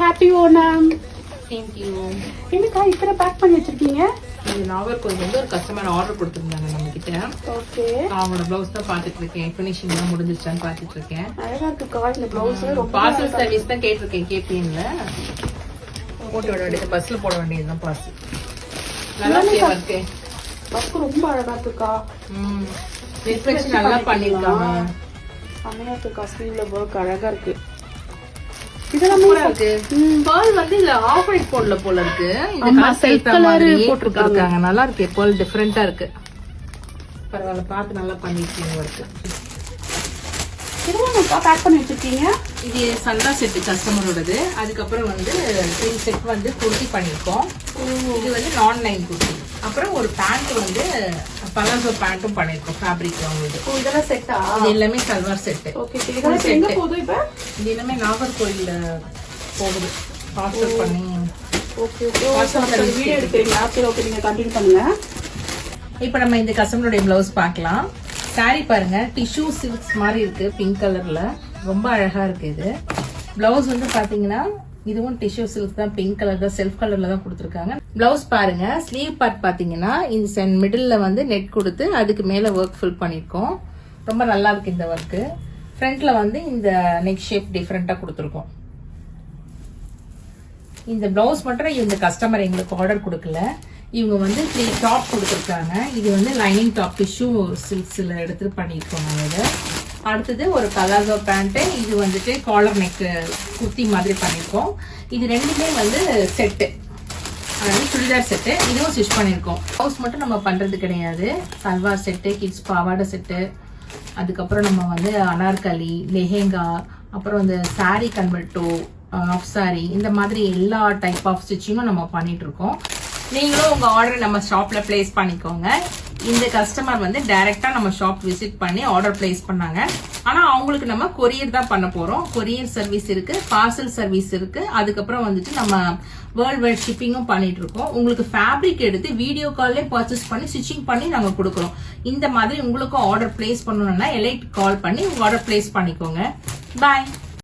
Happy Onam. Thank you. என்னக்கா இத்தனை back பண்ணி வச்சிருக்கீங்க? இது நாகர்கோவில் வந்து ஒரு கஸ்டமர் ஆர்டர் கொடுத்துருந்தாங்க நம்ம கிட்ட. ஓகே. அவங்களோட பிளவுஸ் தான் பாத்துட்டு இருக்கேன். ஃபினிஷிங் எல்லாம் முடிஞ்சிருச்சான்னு பாத்துட்டு இருக்கேன். அழகா இருக்குக்கா இந்த பிளவுஸ். ரொம்ப பார்சல் சர்வீஸ் தான் கேட்டிருக்கேன். கேப்பீங்களா? போட்டு விட வேண்டியது, பஸ்ல போட வேண்டியதுதான் பார்சல். நல்லா இருக்கு. பஸ் ரொம்ப அழகா இருக்குக்கா. ரிஃப்ளெக்ஷன் நல்லா பண்ணிருக்காங்க. செமையா இருக்குக்கா. ஸ்லீவ்ல வர்க் அழகா இருக்கு. இதெல்லாம் இருக்கு. பேர்ல் வந்து இதுல ஆஃப் ஒயிட் போடல போல இருக்கு. இந்த செல்ஃப் கலர் போட்டுருக்காங்க. நல்லா இருக்கு. பேர்ல் டிஃபரெண்டா இருக்கு. பரவாயில்ல, பார்த்து நல்லா பண்ணிருக்கீங்க ஒர்க். இதுவும் பேக் பண்ணி வச்சிருக்கீங்க. இது சந்தா செட் கஸ்டமரோடது. அதுக்கப்புறம் வந்து 3 செட் வந்து குர்த்தி பண்ணிருக்கோம். இது வந்து ஆன்லைன் குர்த்தி. அப்புறம் ஒரு பேண்ட் வந்து பலாசோ பேண்ட்டும் பண்ணிருக்கோம். ஃபேப்ரிக் உங்களுக்கு. இதெல்லாம் செட்டா? இது எல்லாமே சல்வார் செட். ஓகே. இதெல்லாம் எங்க போகுது இப்ப? இது எல்லாமே நாகர்கோயில்ல போகுது. பார்சல் பண்ணி. Okay okay. பார்சல் வீடியோ எடுக்கிறீங்களா? சரி ஓகே, நீங்க கண்டினியூ பண்ணுங்க. இப்போ நம்ம இந்த கஸ்டமருடைய ப்ளவுஸ் பார்க்கலாம். சாரி பாருங்க, டிஷ்யூ சில்க்ஸ் மாதிரி இருக்கு. பிங்க் கலர்ல ரொம்ப அழகா இருக்கு. இது பிளவுஸ் வந்து பாத்தீங்கன்னா இதுவும் டிஷ்யூ சில்க் தான். பிங்க் கலர் தான், செல்ஃப் கலர்ல தான் கொடுத்துருக்காங்க. பிளவுஸ் பாருங்க, ஸ்லீவ் பார்ட் பாத்தீங்கன்னா இந்த மிடில்ல வந்து நெட் கொடுத்து அதுக்கு மேல ஒர்க் ஃபில் பண்ணிருக்கோம். ரொம்ப நல்லா இருக்கு இந்த ஒர்க். ஃப்ரண்ட்ல வந்து இந்த நெக் ஷேப் டிஃபரெண்டா கொடுத்துருக்கோம். இந்த பிளவுஸ் மட்டும் இந்த கஸ்டமர் எங்களுக்கு ஆர்டர் கொடுக்கல. இவங்க வந்து 3 டாப் கொடுத்துருக்காங்க. இது வந்து லைனிங் டாப் டிஷ்யூ சில்க்ஸ்ல எடுத்து பண்ணிருக்கோம் நாங்க. இதை அடுத்தது ஒரு பலாசோ பேண்ட். இது வந்துட்டு காலர் நெக் குர்த்தி மாதிரி பண்ணிருக்கோம். இது ரெண்டுமே வந்து செட்டு, அதாவது சுடிதார் செட்டு. இதுவும் ஸ்டிச் பண்ணிருக்கோம். பிளவுஸ் மட்டும் நம்ம பண்றது கிடையாது. சல்வார் செட்டு, கிட்ஸ் பாவாடை செட்டு, அதுக்கப்புறம் நம்ம வந்து அனார்கலி, லெஹெங்கா, அப்புறம் இந்த சாரி கன்வெர்ட்டோ, ஆஃப் சாரி, இந்த மாதிரி எல்லா டைப் ஆஃப் ஸ்டிச்சிங்கும் நம்ம பண்ணிட்டு இருக்கோம். நீங்களும் உங்க ஆர்டர் நம்ம ஷாப்ல பிளேஸ் பண்ணிக்கோங்க. இந்த கஸ்டமர் வந்து டைரக்டா நம்ம ஷாப் விசிட் பண்ணி ஆர்டர் பிளேஸ் பண்ணாங்க. ஆனா அவங்களுக்கு நம்ம கொரியர் தான் பண்ண போறோம். கொரியர் சர்வீஸ் இருக்கு, பார்சல் சர்வீஸ் இருக்கு. அதுக்கப்புறம் வந்துட்டு நம்ம வேர்ல்ட் வைட் ஷிப்பிங்கும் பண்ணிட்டு இருக்கோம். உங்களுக்கு ஃபேப்ரிக் எடுத்து வீடியோ கால்லே பர்ச்சேஸ் பண்ணி ஸ்டிச்சிங் பண்ணி நாங்க கொடுக்குறோம். இந்த மாதிரி உங்களுக்கும் ஆர்டர் பிளேஸ் பண்ணணும்னா எலைட் கால் பண்ணி உங்க ஆர்டர் பிளேஸ் பண்ணிக்கோங்க. பாய்.